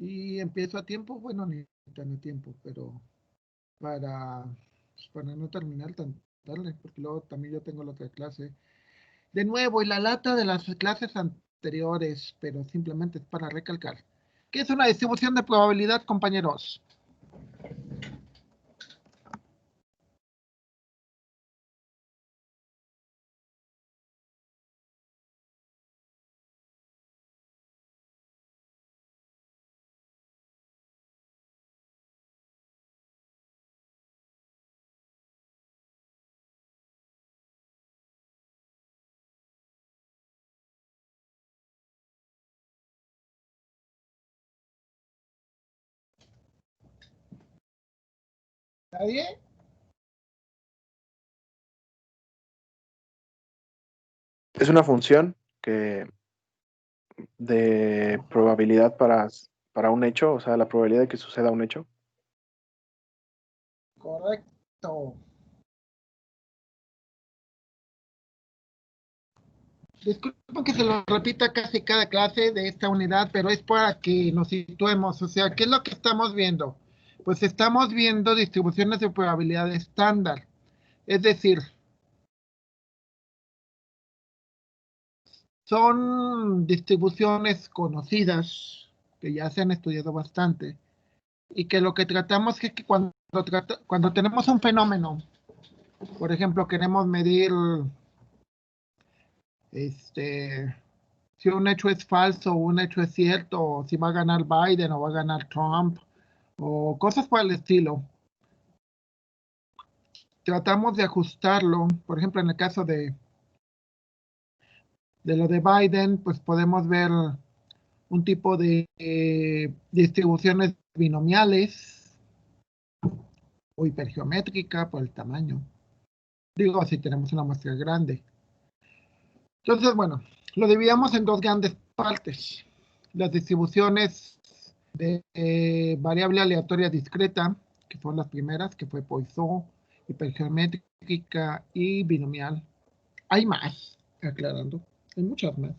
Y empiezo a tiempo, bueno, ni tan a tiempo, pero para, pues, para no terminar tan tarde, porque luego también yo tengo la otra clase. De nuevo, y la lata de las clases anteriores, pero simplemente es para recalcar. ¿Qué es una distribución de probabilidad, compañeros? ¿Nadie? Es una función de probabilidad para un hecho, o sea, la probabilidad de que suceda un hecho. Correcto. Disculpen que se lo repita casi cada clase de esta unidad, pero es para que nos situemos. O sea, ¿qué es lo que estamos viendo? Pues estamos viendo distribuciones de probabilidad estándar. Es decir, son distribuciones conocidas que ya se han estudiado bastante y que lo que tratamos es que cuando tenemos un fenómeno, por ejemplo, queremos medir si un hecho es falso o un hecho es cierto, o si va a ganar Biden o va a ganar Trump, o cosas por el estilo. Tratamos de ajustarlo, por ejemplo, en el caso de lo de Biden, pues podemos ver un tipo de distribuciones binomiales o hipergeométrica por el tamaño. Digo, si tenemos una muestra grande. Entonces, bueno, lo dividimos en dos grandes partes. Las distribuciones de variable aleatoria discreta, que son las primeras, que fue Poisson, hipergeométrica y binomial. Hay más, aclarando, hay muchas más.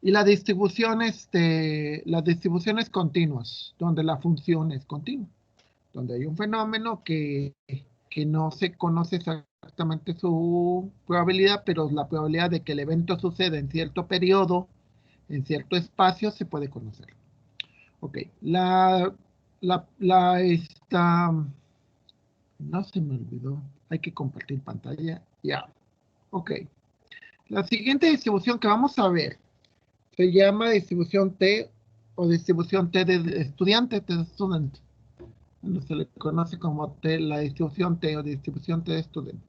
Y las distribuciones continuas, donde la función es continua, donde hay un fenómeno que no se conoce exactamente su probabilidad, pero la probabilidad de que el evento suceda en cierto periodo, en cierto espacio, se puede conocer. Ok, no se me olvidó, hay que compartir pantalla, ya, ok. La siguiente distribución que vamos a ver se llama distribución T o distribución T de estudiante, T de student. Se le conoce como T, la distribución T o distribución T de student.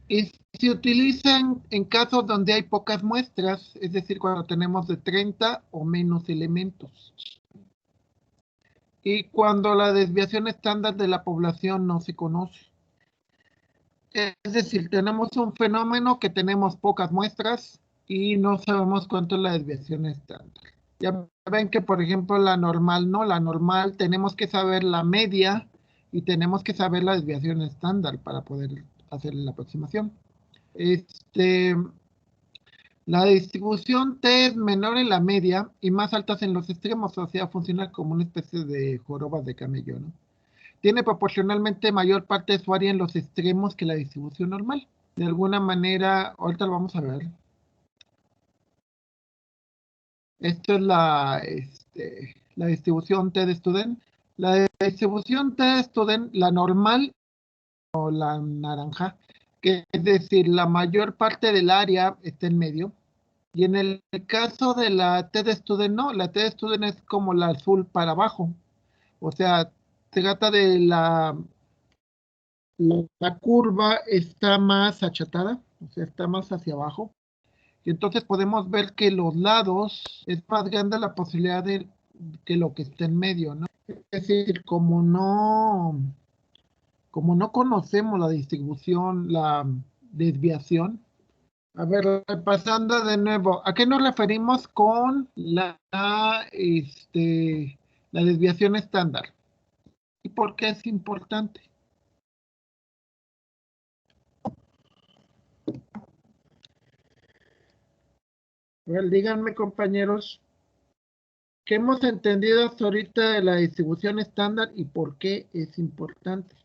Y se utilizan en casos donde hay pocas muestras, es decir, cuando tenemos de 30 o menos elementos. Y cuando la desviación estándar de la población no se conoce. Es decir, tenemos un fenómeno que tenemos pocas muestras y no sabemos cuánto es la desviación estándar. Ya ven que, por ejemplo, la normal, no, la normal tenemos que saber la media y tenemos que saber la desviación estándar para poder hacer la aproximación. Este, la distribución T es menor en la media y más altas en los extremos, o sea, funciona como una especie de joroba de camello, ¿no? Tiene proporcionalmente mayor parte de su área en los extremos que la distribución normal. De alguna manera, ahorita lo vamos a ver. Esto es la distribución T de student. La distribución T de student, la normal o la naranja, que es decir, la mayor parte del área está en medio. Y en el caso de la T de student, no, la T de student es como la azul para abajo. O sea, se trata de la curva está más achatada, o sea, está más hacia abajo. Y entonces podemos ver que los lados es más grande la posibilidad de que lo que está en medio, ¿no? Es decir, como no conocemos la distribución, la desviación. A ver, repasando de nuevo, ¿a qué nos referimos con la desviación estándar? ¿Y por qué es importante? A ver, díganme, compañeros. ¿Qué hemos entendido hasta ahorita de la distribución estándar y por qué es importante?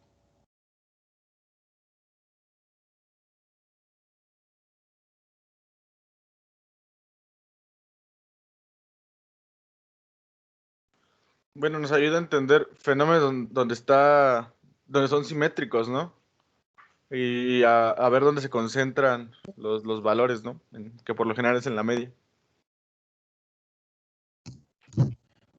Bueno, nos ayuda a entender fenómenos donde son simétricos, ¿no? Y a ver dónde se concentran los valores, ¿no? Que por lo general es en la media.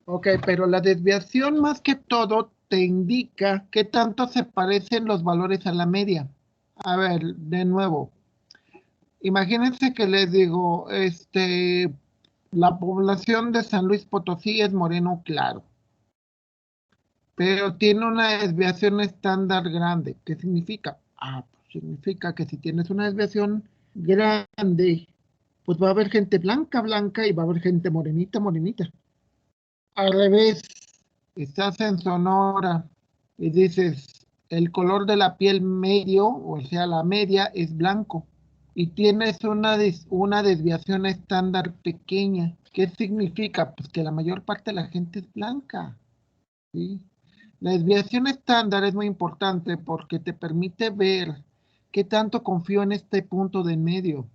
Ok, pero la desviación más que todo te indica qué tanto se parecen los valores a la media. A ver, de nuevo, imagínense que les digo, la población de San Luis Potosí es moreno claro, pero tiene una desviación estándar grande. ¿Qué significa? Pues significa que si tienes una desviación grande, pues va a haber gente blanca, blanca y va a haber gente morenita, morenita. Al revés, estás en Sonora y dices, el color de la piel medio, o sea, la media es blanco y tienes una desviación estándar pequeña. ¿Qué significa? Pues que la mayor parte de la gente es blanca, ¿sí? La desviación estándar es muy importante porque te permite ver qué tanto confío en este punto de medio.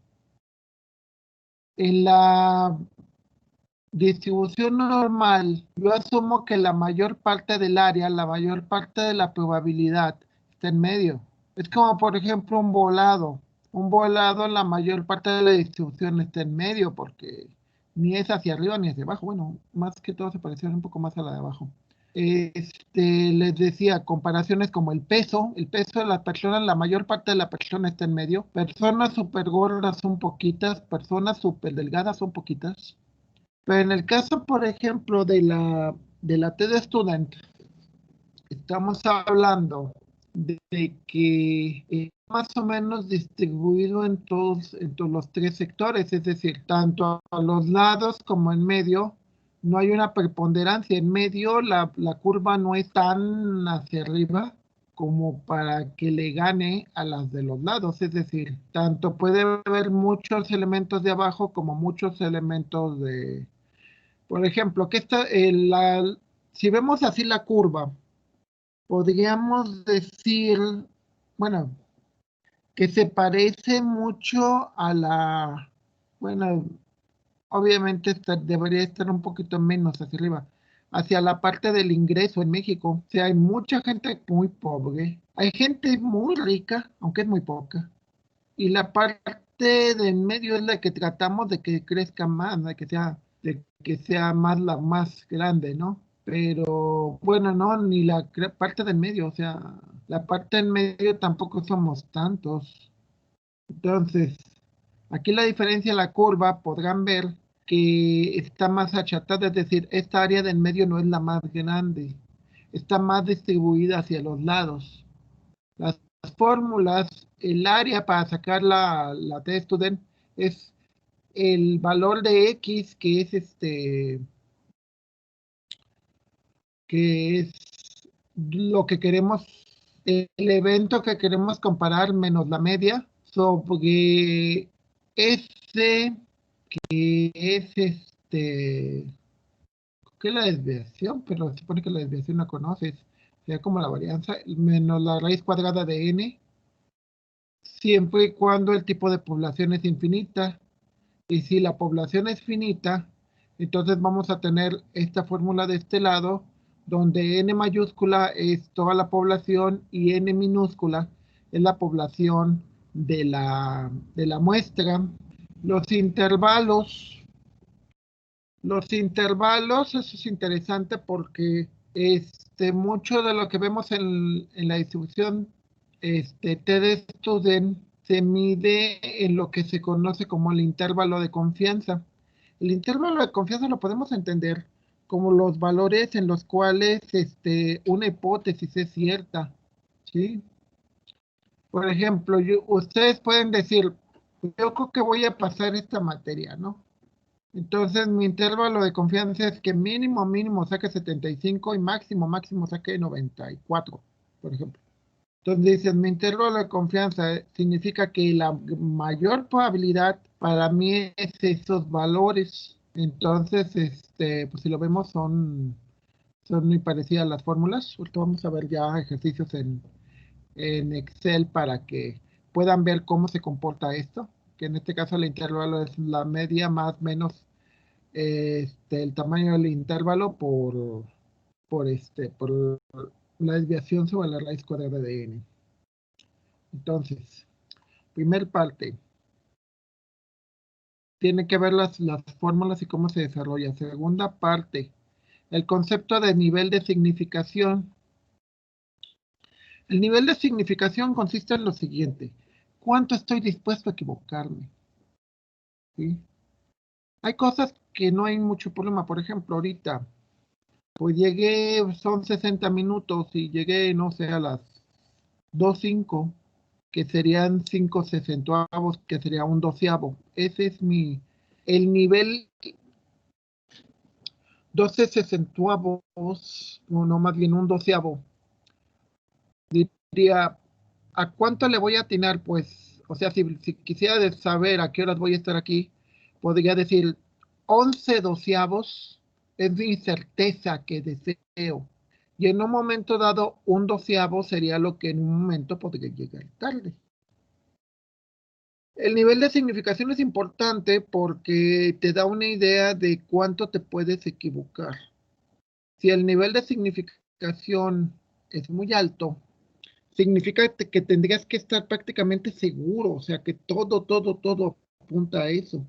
En la distribución normal, yo asumo que la mayor parte del área, la mayor parte de la probabilidad está en medio. Es como, por ejemplo, un volado. Un volado, la mayor parte de la distribución está en medio porque ni es hacia arriba ni hacia abajo. Bueno, más que todo se parece un poco más a la de abajo. Les decía, comparaciones como el peso de las personas, la mayor parte de la persona está en medio. Personas súper gordas son poquitas, personas súper delgadas son poquitas. Pero en el caso, por ejemplo, de la TED Student, estamos hablando de que más o menos distribuido en todos los tres sectores, es decir, tanto a los lados como en medio, no hay una preponderancia. En medio la curva no es tan hacia arriba como para que le gane a las de los lados, es decir, tanto puede haber muchos elementos de abajo como muchos elementos de, por ejemplo, si vemos así la curva, podríamos decir, bueno, que se parece mucho bueno, obviamente debería estar un poquito menos hacia arriba, hacia la parte del ingreso en México. O sea, hay mucha gente muy pobre, hay gente muy rica, aunque es muy poca, y la parte de en medio es la que tratamos de que crezca más, de que sea más la más grande, ¿no? Pero bueno, no, ni la parte del medio, o sea, la parte del medio tampoco somos tantos. Entonces, aquí la diferencia de la curva, podrán ver que está más achatada, es decir, esta área del medio no es la más grande, está más distribuida hacia los lados. Las fórmulas, el área para sacar la T-Student es el valor de X, que es lo que queremos, el evento que queremos comparar menos la media, sobre ese que es ¿qué es la desviación? Pero se supone que la desviación la conoces, sea como la varianza, menos la raíz cuadrada de n, siempre y cuando el tipo de población es infinita. Y si la población es finita, entonces vamos a tener esta fórmula de este lado, donde n mayúscula es toda la población y n minúscula es la población de la muestra. Los intervalos, eso es interesante porque mucho de lo que vemos en la distribución TD Student se mide en lo que se conoce como el intervalo de confianza. El intervalo de confianza lo podemos entender como los valores en los cuales una hipótesis es cierta, ¿sí? Por ejemplo, ustedes pueden decir, yo creo que voy a pasar esta materia, ¿no? Entonces, mi intervalo de confianza es que mínimo, mínimo saque 75 y máximo, máximo saque 94, por ejemplo. Entonces dices, mi intervalo de confianza significa que la mayor probabilidad para mí es esos valores. Entonces, pues si lo vemos son muy parecidas las fórmulas. Ahorita vamos a ver ya ejercicios en Excel para que puedan ver cómo se comporta esto, que en este caso el intervalo es la media más menos el tamaño del intervalo por la desviación sobre la raíz cuadrada de n. Entonces, primer parte, tiene que ver las fórmulas y cómo se desarrolla. Segunda parte, el concepto de nivel de significación. El nivel de significación consiste en lo siguiente: ¿cuánto estoy dispuesto a equivocarme? ¿Sí? Hay cosas que no hay mucho problema. Por ejemplo, ahorita, pues llegué, son 60 minutos y llegué, no sé, a las 2:05, que serían 5 secentuavos, que sería un doceavo. Ese es el nivel 12 secentuavos, no, más bien un doceavo. Diría, ¿a cuánto le voy a atinar? Pues, o sea, si quisiera saber a qué horas voy a estar aquí, podría decir 11 doceavos es mi certeza que deseo. Y en un momento dado, un doceavo sería lo que en un momento podría llegar tarde. El nivel de significación es importante porque te da una idea de cuánto te puedes equivocar. Si el nivel de significación es muy alto, significa que tendrías que estar prácticamente seguro, o sea que todo apunta a eso.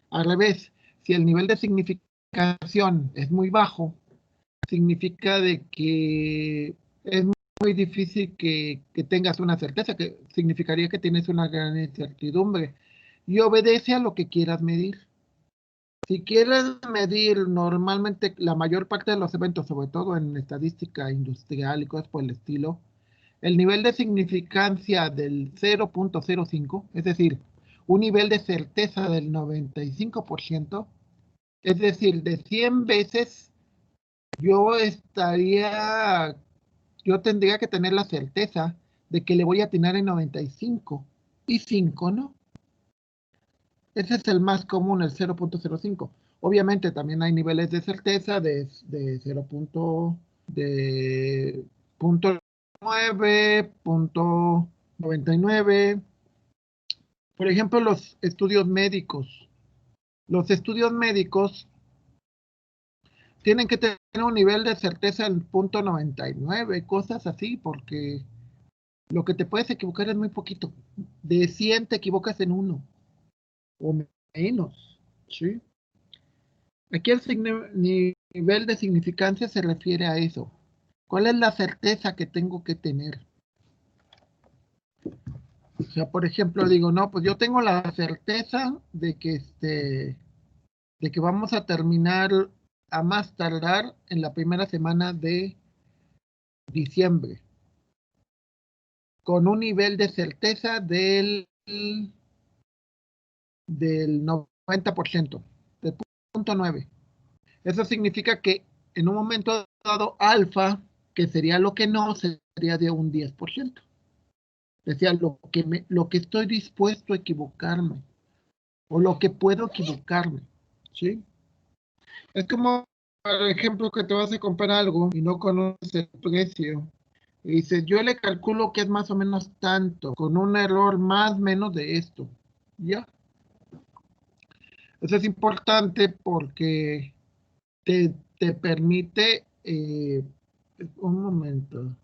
Al revés, si el nivel de significación es muy bajo, significa de que es muy difícil que tengas una certeza, que significaría que tienes una gran incertidumbre y obedece a lo que quieras medir. Si quieres medir normalmente la mayor parte de los eventos, sobre todo en estadística industrial y cosas por el estilo, el nivel de significancia del 0.05, es decir, un nivel de certeza del 95%, es decir, de 100 veces yo tendría que tener la certeza de que le voy a atinar en 95 y 5 no. Ese es el más común, el 0.05. Obviamente también hay niveles de certeza de 0. De punto 9, punto 99. Por ejemplo, los estudios médicos. Los estudios médicos tienen que tener un nivel de certeza en punto 99, cosas así, porque lo que te puedes equivocar es muy poquito. De 100 te equivocas en 1 o menos, ¿sí? Aquí el nivel de significancia se refiere a eso. ¿Cuál es la certeza que tengo que tener? O sea, por ejemplo, digo, no, pues yo tengo la certeza de que vamos a terminar a más tardar en la primera semana de diciembre, con un nivel de certeza del 90%, del punto 9. Eso significa que en un momento dado alfa, que sería lo que no, sería de un 10%. Decía, lo que estoy dispuesto a equivocarme, o lo que puedo equivocarme, ¿sí? Es como, por ejemplo, que te vas a comprar algo y no conoces el precio. Y dices, yo le calculo que es más o menos tanto, con un error más o menos de esto. ¿Ya? Eso es importante porque te permite, un momento.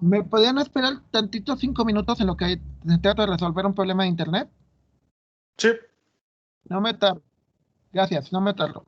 ¿Me podrían esperar tantito 5 minutos en lo que trato de resolver un problema de internet? Sí. No me tardo. Gracias, no me tardo.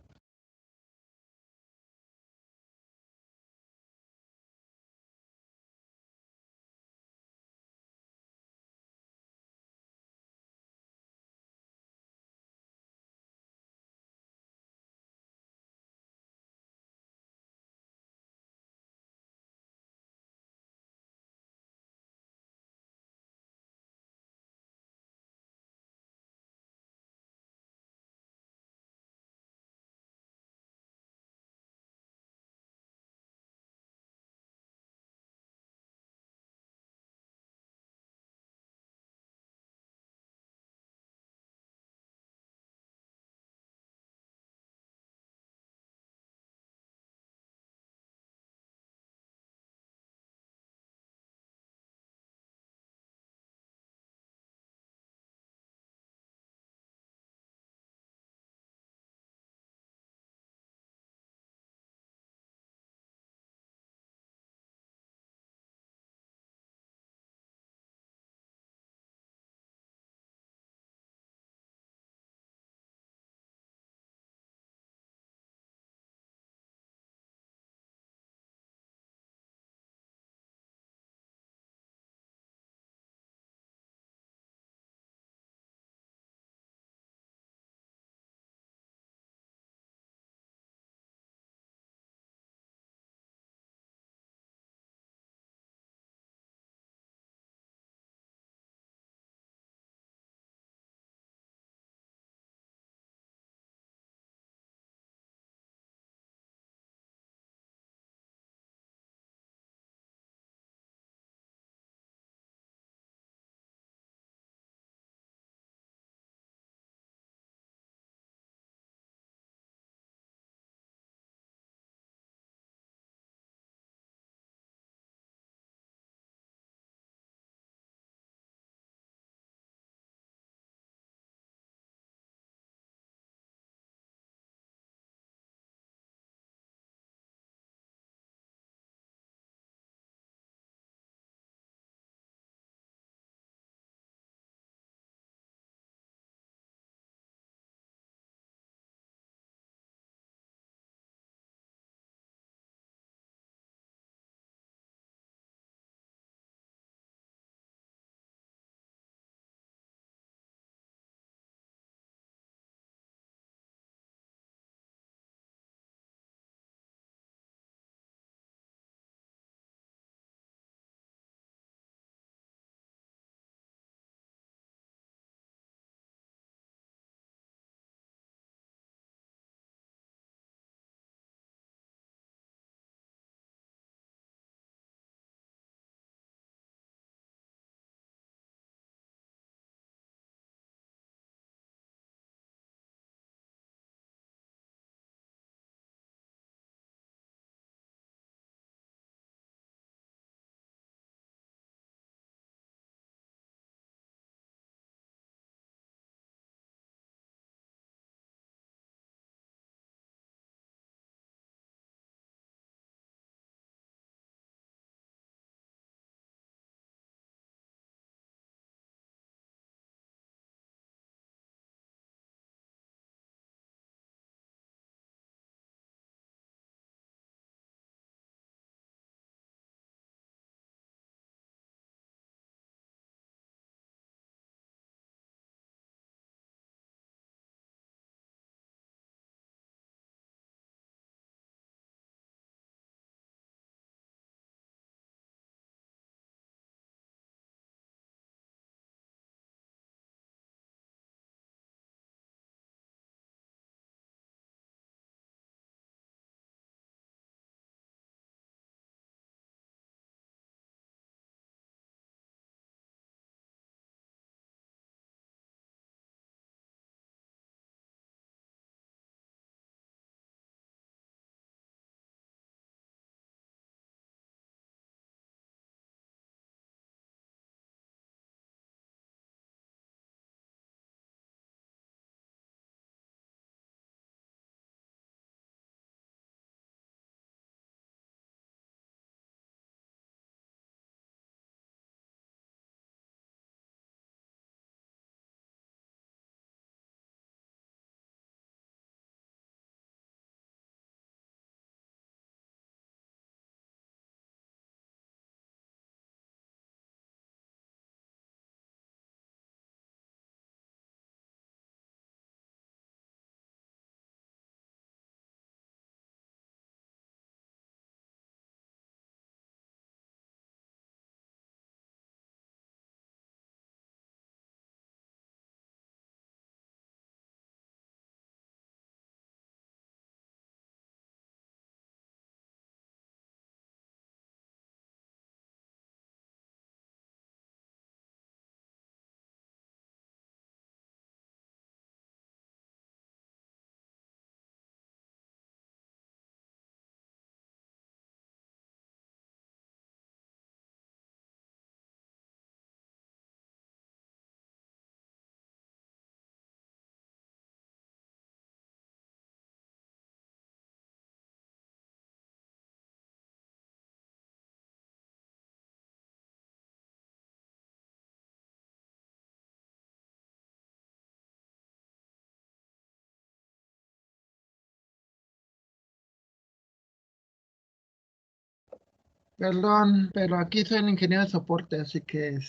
Perdón, pero aquí soy el ingeniero de soporte, así que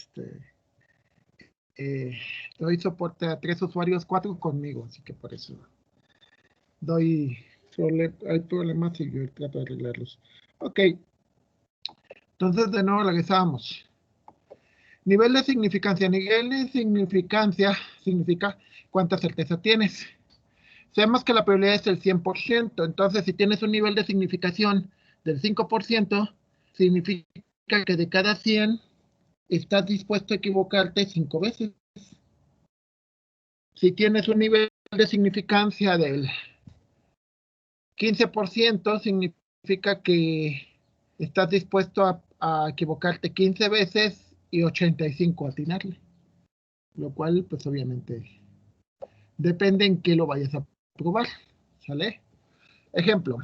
doy soporte a 3 usuarios, 4 conmigo, así que por eso hay problemas y yo trato de arreglarlos. Ok, entonces de nuevo regresamos. Nivel de significancia. Nivel de significancia significa cuánta certeza tienes. Sabemos que la probabilidad es el 100%, entonces si tienes un nivel de significación del 5%, significa que de cada 100 estás dispuesto a equivocarte 5 veces. Si tienes un nivel de significancia del 15%, significa que estás dispuesto a equivocarte 15 veces y 85 atinarle. Lo cual, pues obviamente, depende en qué lo vayas a probar. ¿Sale? Ejemplo.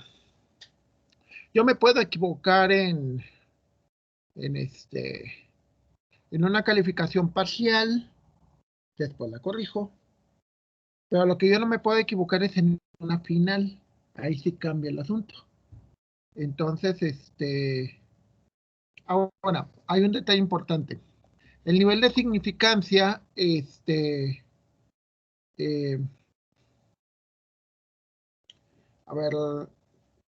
Yo me puedo equivocar en una calificación parcial, después la corrijo, pero lo que yo no me puedo equivocar es en una final. Ahí sí cambia el asunto. Entonces, ahora, hay un detalle importante. El nivel de significancia, eh, a ver,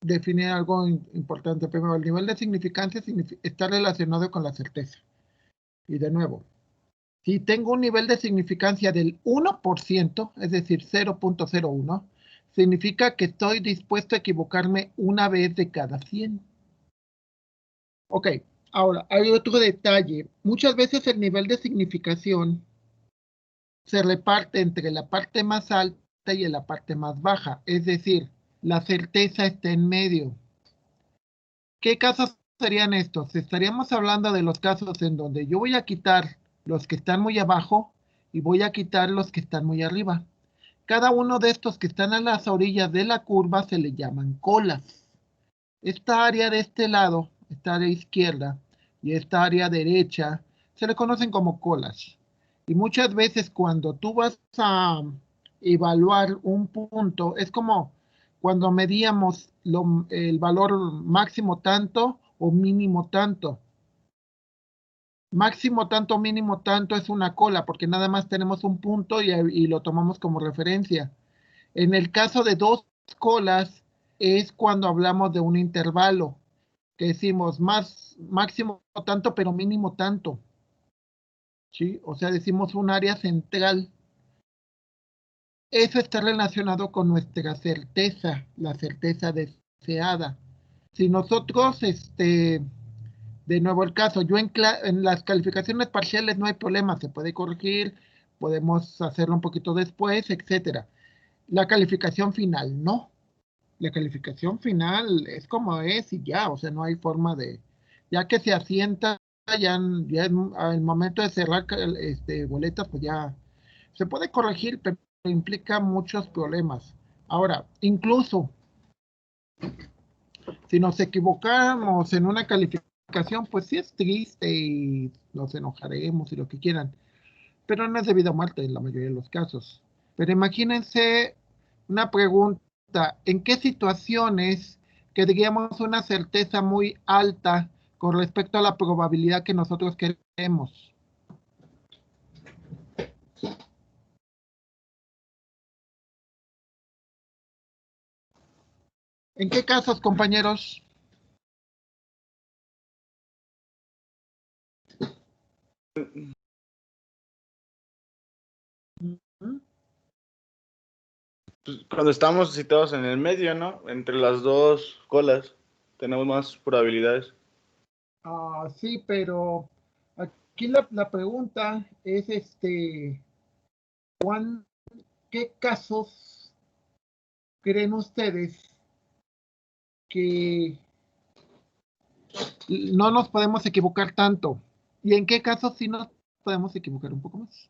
definir algo importante primero. El nivel de significancia está relacionado con la certeza. Y de nuevo, si tengo un nivel de significancia del 1%, es decir, 0.01, significa que estoy dispuesto a equivocarme una vez de cada 100. Ok, ahora hay otro detalle. Muchas veces el nivel de significación se reparte entre la parte más alta y la parte más baja, es decir, la certeza está en medio. ¿Qué casos serían estos? Estaríamos hablando de los casos en donde yo voy a quitar los que están muy abajo y voy a quitar los que están muy arriba. Cada uno de estos que están a las orillas de la curva se le llaman colas. Esta área de este lado, esta área izquierda y esta área derecha, se le conocen como colas. Y muchas veces cuando tú vas a evaluar un punto, es como cuando medíamos el valor máximo tanto o mínimo tanto. Máximo tanto, mínimo tanto es una cola, porque nada más tenemos un punto y lo tomamos como referencia. En el caso de dos colas, es cuando hablamos de un intervalo, que decimos máximo tanto, pero mínimo tanto. ¿Sí? O sea, decimos un área central. Eso está relacionado con nuestra certeza, la certeza deseada. Si nosotros, de nuevo el caso, yo en las calificaciones parciales no hay problema, se puede corregir, podemos hacerlo un poquito después, etcétera. La calificación final, no. La calificación final es como es y ya, o sea, no hay forma ya que se asienta, ya al momento de cerrar boletas, pues ya se puede corregir, pero implica muchos problemas. Ahora, incluso si nos equivocamos en una calificación, pues sí es triste y nos enojaremos y lo que quieran, pero no es debido a muerte en la mayoría de los casos. Pero imagínense una pregunta, ¿en qué situaciones queríamos una certeza muy alta con respecto a la probabilidad que nosotros queremos? ¿En qué casos, compañeros? Pues, cuando estamos situados en el medio, ¿no? Entre las dos colas, tenemos más probabilidades. Sí, pero aquí la pregunta es, ¿qué casos creen ustedes que no nos podemos equivocar tanto? ¿Y en qué casos sí nos podemos equivocar un poco más?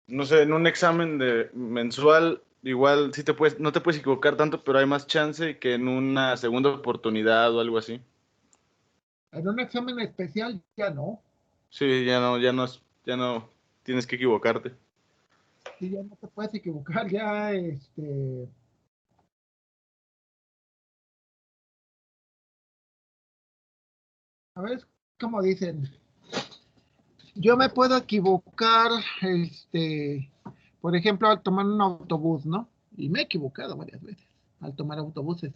No sé, en un examen de mensual, igual sí no te puedes equivocar tanto, pero hay más chance que en una segunda oportunidad o algo así. En un examen especial ya no. Sí, ya no tienes que equivocarte. Sí, ya no te puedes equivocar, ya A ver, como dicen, yo me puedo equivocar, por ejemplo, al tomar un autobús, ¿no? Y me he equivocado varias veces al tomar autobuses.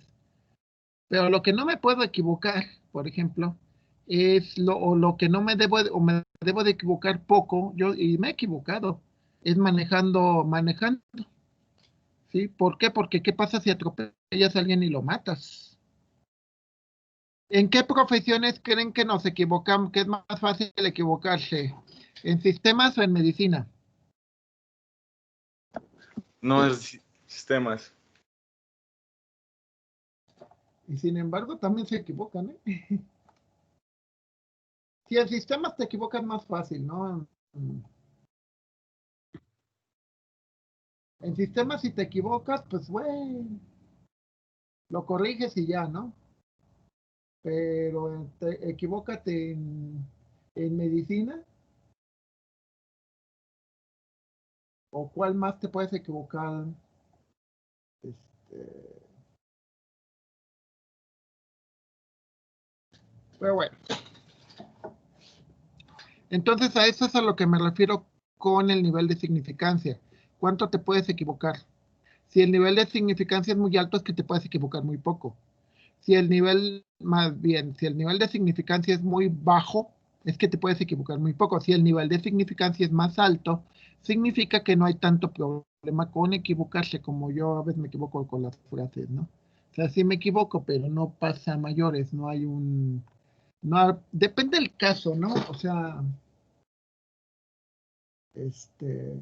Pero lo que no me puedo equivocar, por ejemplo, es lo que no me debo, o me debo de equivocar poco, y me he equivocado, es manejando, ¿sí? ¿Por qué? Porque ¿qué pasa si atropellas a alguien y lo matas? ¿En qué profesiones creen que nos equivocamos, que es más fácil equivocarse? ¿En sistemas o en medicina? No es sistemas. Y sin embargo, también se equivocan, ¿eh? Si en sistemas te equivocas más fácil, ¿no? En sistemas, si te equivocas, pues, güey, lo corriges y ya, ¿no? Pero equivócate en medicina, o cuál más te puedes equivocar. Este, pero bueno, entonces a eso es a lo que me refiero con el nivel de significancia. ¿Cuánto te puedes equivocar? Si el nivel de significancia es muy alto, es que te puedes equivocar muy poco. Si el nivel, más bien, si el nivel de significancia es muy bajo, es que te puedes equivocar muy poco. Si el nivel de significancia es más alto, significa que no hay tanto problema con equivocarse, como yo a veces me equivoco con las frases, ¿no? O sea, sí me equivoco, pero no pasa a mayores, no hay un... No, depende del caso, ¿no? O sea, este...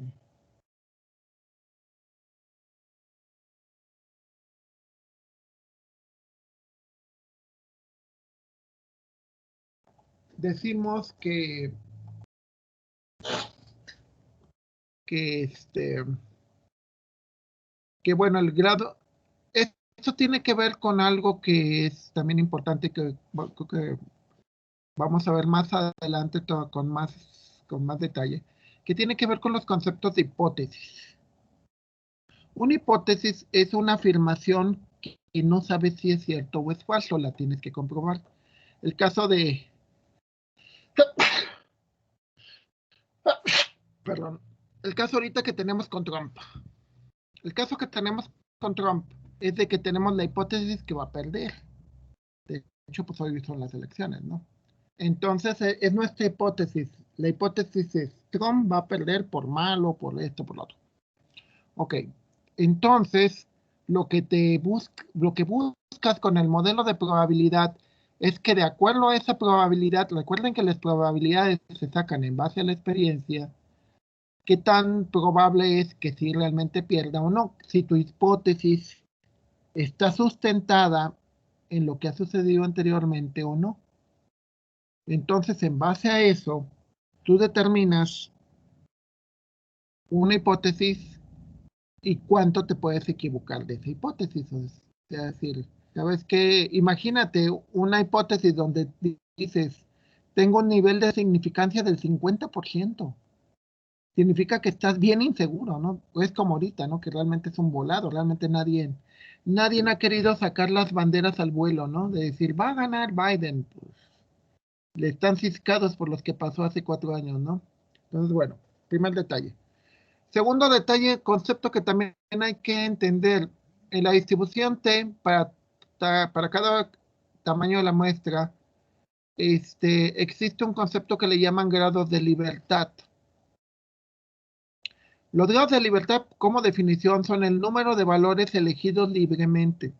Decimos que que bueno, el grado, esto tiene que ver con algo que es también importante que vamos a ver más adelante con más detalle, que tiene que ver con los conceptos de hipótesis. Una hipótesis es una afirmación que no sabes si es cierto o es falso, la tienes que comprobar. El caso de, perdón, el caso ahorita que tenemos con Trump. El caso que tenemos con Trump es de que tenemos la hipótesis que va a perder. De hecho, pues hoy son las elecciones, ¿no? Entonces, es nuestra hipótesis. La hipótesis es, Trump va a perder por malo, por esto, por lo otro. Ok, entonces, lo que buscas con el modelo de probabilidad es que de acuerdo a esa probabilidad, recuerden que las probabilidades se sacan en base a la experiencia, qué tan probable es que si realmente pierda o no. Si tu hipótesis está sustentada en lo que ha sucedido anteriormente o no. Entonces, en base a eso, tú determinas una hipótesis y cuánto te puedes equivocar de esa hipótesis. Es decir, ¿sabes qué? Imagínate una hipótesis donde dices, tengo un nivel de significancia del 50%. Significa que estás bien inseguro, ¿no? Es como ahorita, ¿no? Que realmente es un volado, realmente nadie ha querido sacar las banderas al vuelo, ¿no? De decir, va a ganar Biden. Pues, le están ciscados por los que pasó hace 4 años, ¿no? Entonces, bueno, primer detalle. Segundo detalle, concepto que también hay que entender. En la distribución T, para cada tamaño de la muestra, existe un concepto que le llaman grados de libertad. Los grados de libertad, como definición, son el número de valores elegidos libremente.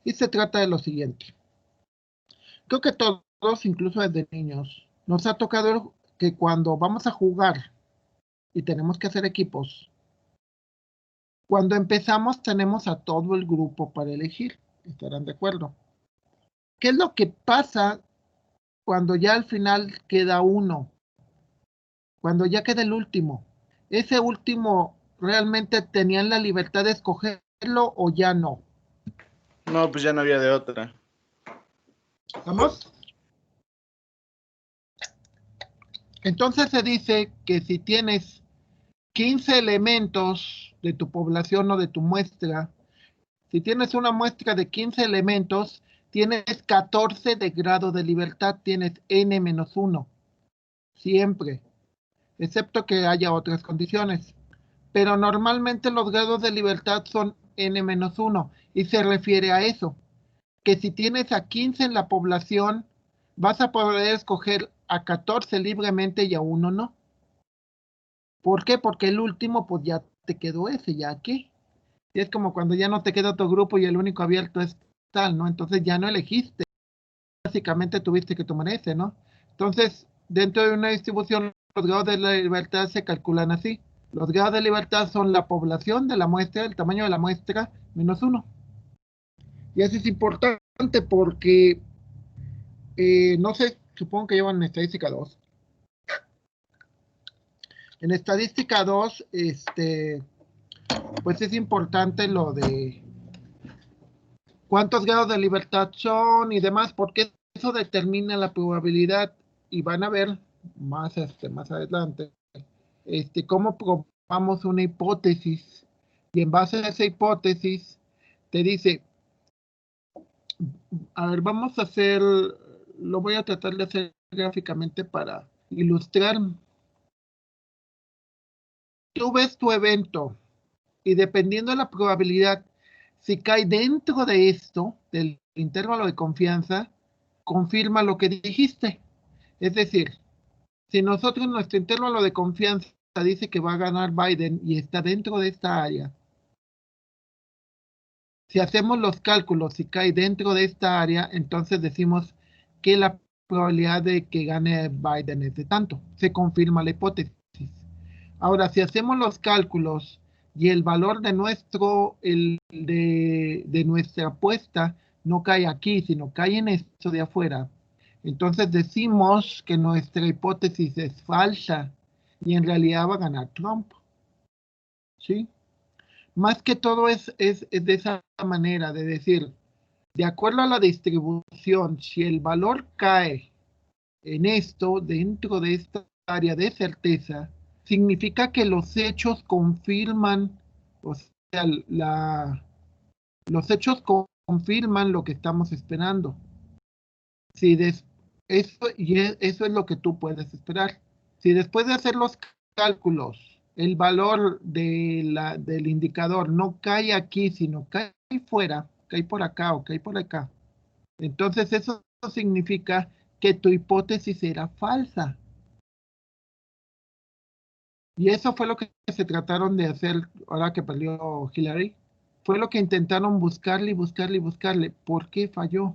Y se trata de lo siguiente. Creo que todos, incluso desde niños, nos ha tocado que cuando vamos a jugar y tenemos que hacer equipos, cuando empezamos tenemos a todo el grupo para elegir. ¿Estarán de acuerdo? ¿Qué es lo que pasa cuando ya al final queda uno? Cuando ya queda el último. ¿Ese último realmente tenían la libertad de escogerlo o ya no? No, pues ya no había de otra. ¿Vamos? Entonces se dice que si tienes 15 elementos de tu población o de tu muestra, si tienes una muestra de 15 elementos, tienes 14 de grado de libertad, tienes n-1, siempre, excepto que haya otras condiciones. Pero normalmente los grados de libertad son n-1 y se refiere a eso, que si tienes a 15 en la población, vas a poder escoger a 14 libremente y a uno no. ¿Por qué? Porque el último, pues ya te quedó ese, ya aquí. Y es como cuando ya no te queda tu grupo y el único abierto es tal, ¿no? Entonces ya no elegiste. Básicamente tuviste que tomar ese, ¿no? Entonces, dentro de una distribución, los grados de la libertad se calculan así. Los grados de libertad son la población de la muestra, el tamaño de la muestra, menos 1. Y eso es importante porque, no sé, supongo que llevan en estadística 2. En estadística 2, pues es importante lo de cuántos grados de libertad son y demás, porque eso determina la probabilidad y van a ver más, más adelante cómo probamos una hipótesis y en base a esa hipótesis te dice, a ver, vamos a hacer, lo voy a tratar de hacer gráficamente para ilustrar. Tú ves tu evento y dependiendo de la probabilidad, si cae dentro de esto, del intervalo de confianza, confirma lo que dijiste. Es decir, si nosotros nuestro intervalo de confianza dice que va a ganar Biden y está dentro de esta área, si hacemos los cálculos y cae dentro de esta área, entonces decimos que la probabilidad de que gane Biden es de tanto. Se confirma la hipótesis. Ahora, si hacemos los cálculos y el valor de nuestra apuesta no cae aquí, sino cae en esto de afuera, entonces decimos que nuestra hipótesis es falsa y en realidad va a ganar Trump. ¿Sí? Más que todo es de esa manera de decir, de acuerdo a la distribución, si el valor cae en esto, dentro de esta área de certeza, significa que los hechos confirman, o sea, los hechos confirman lo que estamos esperando. Si eso es lo que tú puedes esperar. Si después de hacer los cálculos, el valor del indicador no cae aquí, sino cae fuera, cae por acá o cae por acá, entonces eso significa que tu hipótesis era falsa. Y eso fue lo que se trataron de hacer ahora que perdió Hillary. Fue lo que intentaron buscarle y buscarle y buscarle. ¿Por qué falló?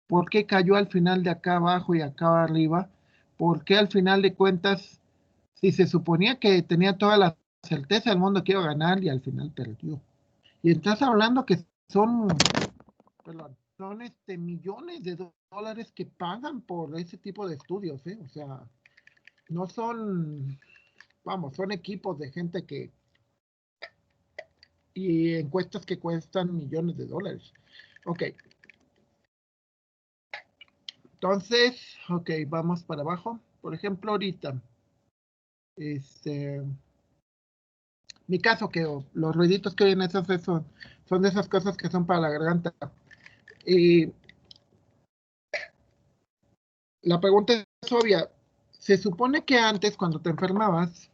¿Por qué cayó al final de acá abajo y acá arriba? ¿Por qué al final de cuentas, si se suponía que tenía toda la certeza del mundo que iba a ganar y al final perdió? Y estás hablando que son, perdón, son millones de dólares que pagan por ese tipo de estudios, ¿eh? O sea, no son, vamos, son equipos de gente y encuestas que cuestan millones de dólares. Ok. Entonces, ok, vamos para abajo. Por ejemplo, ahorita, mi caso, que los ruiditos que oyen esos son de esas cosas que son para la garganta. Y la pregunta es obvia. Se supone que antes, cuando te enfermabas,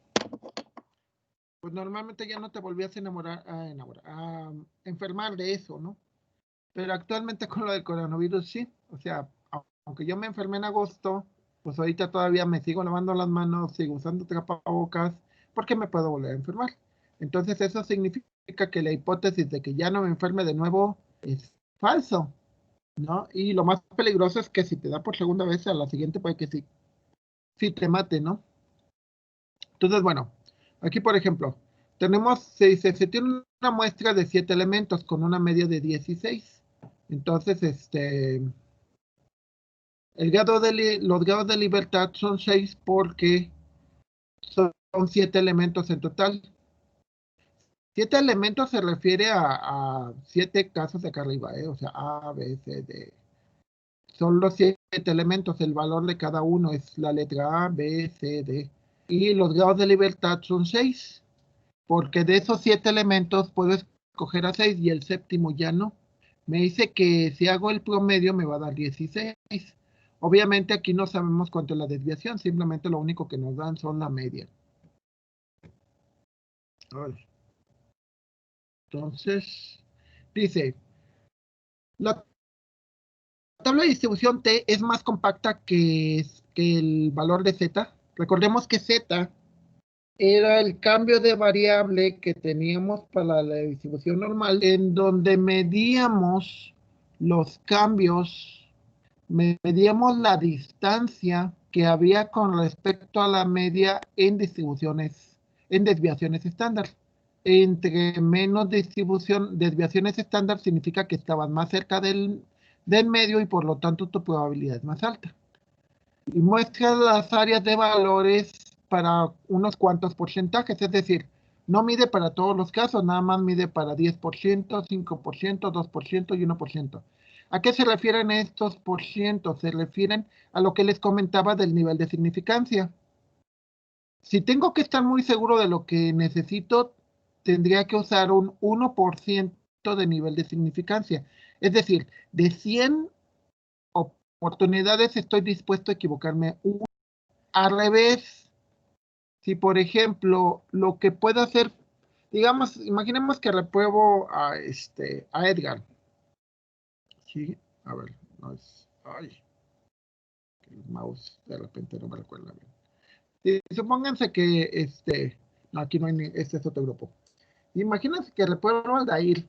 pues normalmente ya no te volvías a enfermar de eso, ¿no? Pero actualmente con lo del coronavirus sí. O sea, aunque yo me enfermé en agosto, pues ahorita todavía me sigo lavando las manos, sigo usando tapabocas, porque me puedo volver a enfermar. Entonces eso significa que la hipótesis de que ya no me enferme de nuevo es falso, ¿no? Y lo más peligroso es que si te da por segunda vez, a la siguiente puede que sí te mate, ¿no? Entonces, bueno, aquí por ejemplo, se tiene una muestra de 7 elementos con una media de 16. Entonces, los grados de libertad son 6 porque son 7 elementos en total. 7 elementos se refiere a 7 casos de acá arriba, o sea, A, B, C, D. Son los 7 elementos, el valor de cada uno es la letra A, B, C, D. Y los grados de libertad son 6, porque de esos 7 elementos puedo escoger a 6 y el séptimo ya no. Me dice que si hago el promedio me va a dar 16. Obviamente aquí no sabemos cuánto es la desviación, simplemente lo único que nos dan son la media. Entonces, dice, la tabla de distribución T es más compacta que el valor de Z. Recordemos que Z era el cambio de variable que teníamos para la distribución normal, en donde medíamos los cambios, medíamos la distancia que había con respecto a la media en desviaciones estándar. Entre menos desviaciones estándar significa que estaban más cerca del medio y por lo tanto tu probabilidad es más alta. Y muestra las áreas de valores para unos cuantos porcentajes, es decir, no mide para todos los casos, nada más mide para 10%, 5%, 2% y 1%. ¿A qué se refieren estos porcientos? Se refieren a lo que les comentaba del nivel de significancia. Si tengo que estar muy seguro de lo que necesito, tendría que usar un 1% de nivel de significancia. Es decir, de 100 oportunidades estoy dispuesto a equivocarme una. Al revés, si por ejemplo lo que puedo hacer, digamos, imaginemos que repruebo a Edgar. Sí, a ver, no es, ay, el mouse de repente no me recuerda bien. Y supónganse que no, aquí no hay, este es otro grupo. Imagínense que repruebo al Dair.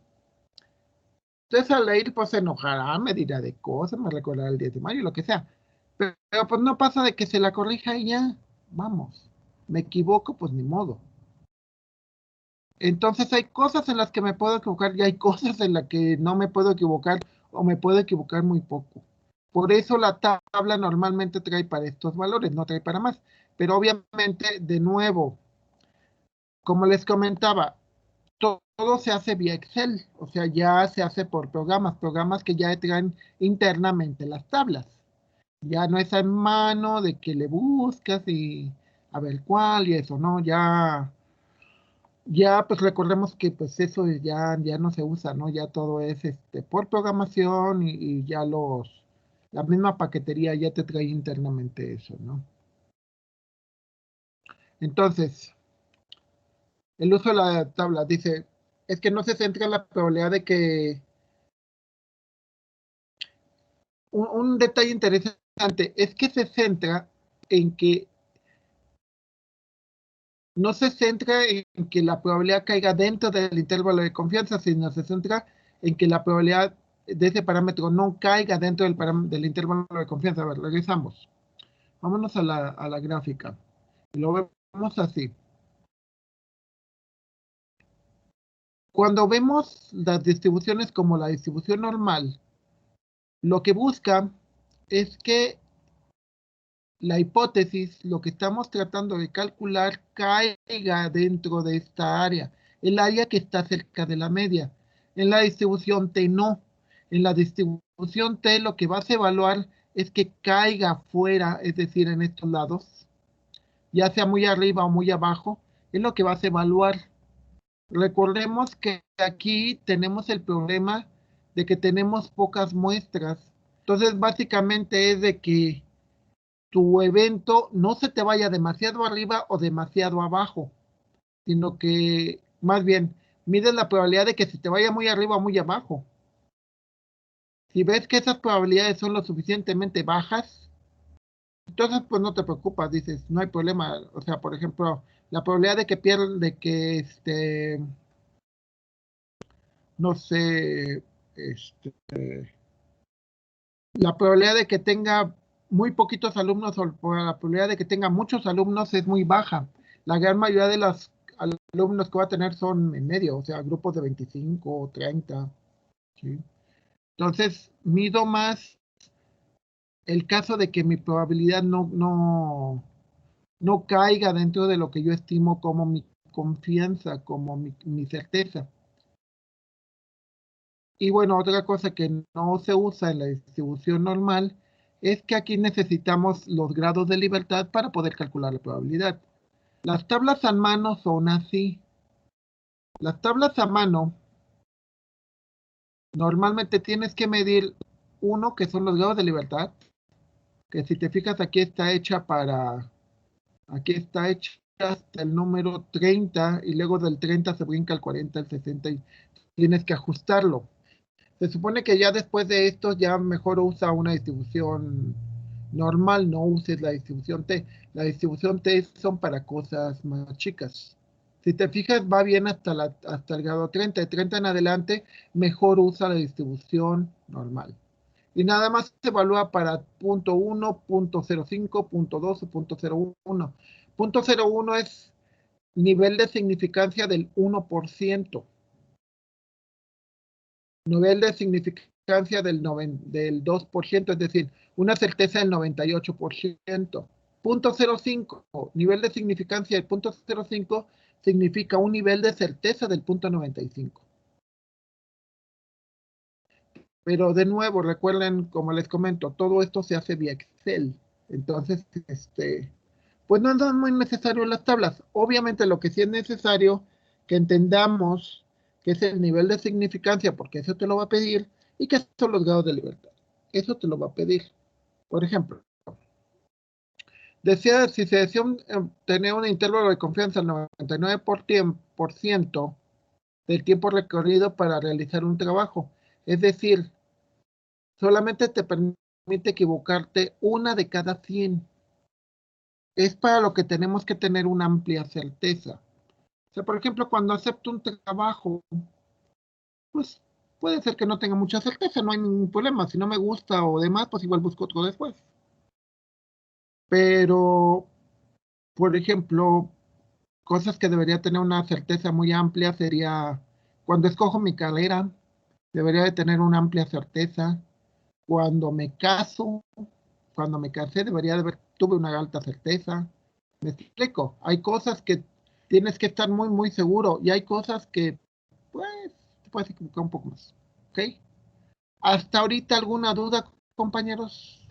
Entonces al Dair pues se enojará, me dirá de cosas, me recordará el 10 de mayo, lo que sea. Pero pues no pasa de que se la corrija y ya, vamos. Me equivoco, pues ni modo. Entonces hay cosas en las que me puedo equivocar y hay cosas en las que no me puedo equivocar o me puedo equivocar muy poco. Por eso la tabla normalmente trae para estos valores, no trae para más. Pero obviamente, de nuevo, como les comentaba, todo se hace vía Excel, o sea, ya se hace por programas que ya traen internamente las tablas. Ya no es en mano de que le buscas y a ver cuál y eso, ¿no? Ya pues recordemos que pues eso ya no se usa, ¿no? Ya todo es por programación y ya la misma paquetería ya te trae internamente eso, ¿no? Entonces, el uso de la tabla dice, es que no se centra en la probabilidad de que un detalle interesante es que se centra en que no se centra en que la probabilidad caiga dentro del intervalo de confianza, sino se centra en que la probabilidad de ese parámetro no caiga dentro del intervalo de confianza. A ver, regresamos. Vámonos a la gráfica. Lo vemos así. Cuando vemos las distribuciones como la distribución normal, lo que busca es que la hipótesis, lo que estamos tratando de calcular, caiga dentro de esta área, el área que está cerca de la media. En la distribución T no. En la distribución T lo que vas a evaluar es que caiga fuera, es decir, en estos lados, ya sea muy arriba o muy abajo, es lo que vas a evaluar. Recordemos que aquí tenemos el problema de que tenemos pocas muestras. Entonces, básicamente es de que tu evento no se te vaya demasiado arriba o demasiado abajo, sino que más bien mides la probabilidad de que se te vaya muy arriba o muy abajo. Si ves que esas probabilidades son lo suficientemente bajas, entonces pues no te preocupas, dices, no hay problema. O sea, por ejemplo, la probabilidad de que pierda, de que no sé, la probabilidad de que tenga muy poquitos alumnos o la probabilidad de que tenga muchos alumnos es muy baja. La gran mayoría de los alumnos que va a tener son en medio, o sea, grupos de 25 o 30. ¿Sí? Entonces, mido más el caso de que mi probabilidad no caiga dentro de lo que yo estimo como mi confianza, como mi certeza. Y bueno, otra cosa que no se usa en la distribución normal es que aquí necesitamos los grados de libertad para poder calcular la probabilidad. Las tablas a mano son así. Las tablas a mano Normalmente tienes que medir uno, que son los grados de libertad, que si te fijas aquí está hecha hasta el número 30 y luego del 30 se brinca al 40, al 60 y tienes que ajustarlo. Se supone que ya después de esto ya mejor usa una distribución normal, no uses la distribución T. La distribución T son para cosas más chicas. Si te fijas, va bien hasta el grado 30. De 30 en adelante, mejor usa la distribución normal. Y nada más se evalúa para punto 1, punto 0.5, punto 2 o punto 0.1. Punto 0.1 es nivel de significancia del 1%. Nivel de significancia del 2%, es decir, una certeza del 98%. Punto 0.5, nivel de significancia del punto 0.5 significa un nivel de certeza del punto 95. Pero de nuevo, recuerden, como les comento, todo esto se hace vía Excel. Entonces, pues no es muy necesario las tablas. Obviamente lo que sí es necesario que entendamos que es el nivel de significancia, porque eso te lo va a pedir, y que son los grados de libertad. Eso te lo va a pedir. Por ejemplo, si se desea tener un intervalo de confianza del 99% del tiempo recorrido para realizar un trabajo, es decir, solamente te permite equivocarte una de cada 100. Es para lo que tenemos que tener una amplia certeza. O sea, por ejemplo, cuando acepto un trabajo, pues puede ser que no tenga mucha certeza, no hay ningún problema. Si no me gusta o demás, pues igual busco otro después. Pero, por ejemplo, cosas que debería tener una certeza muy amplia sería cuando escojo mi carrera, debería de tener una amplia certeza. Cuando me caso, cuando me casé, tuve una alta certeza. Me explico, hay cosas que tienes que estar muy, muy seguro y hay cosas que, pues, te puedes equivocar un poco más. ¿Ok? ¿Hasta ahorita alguna duda, compañeros?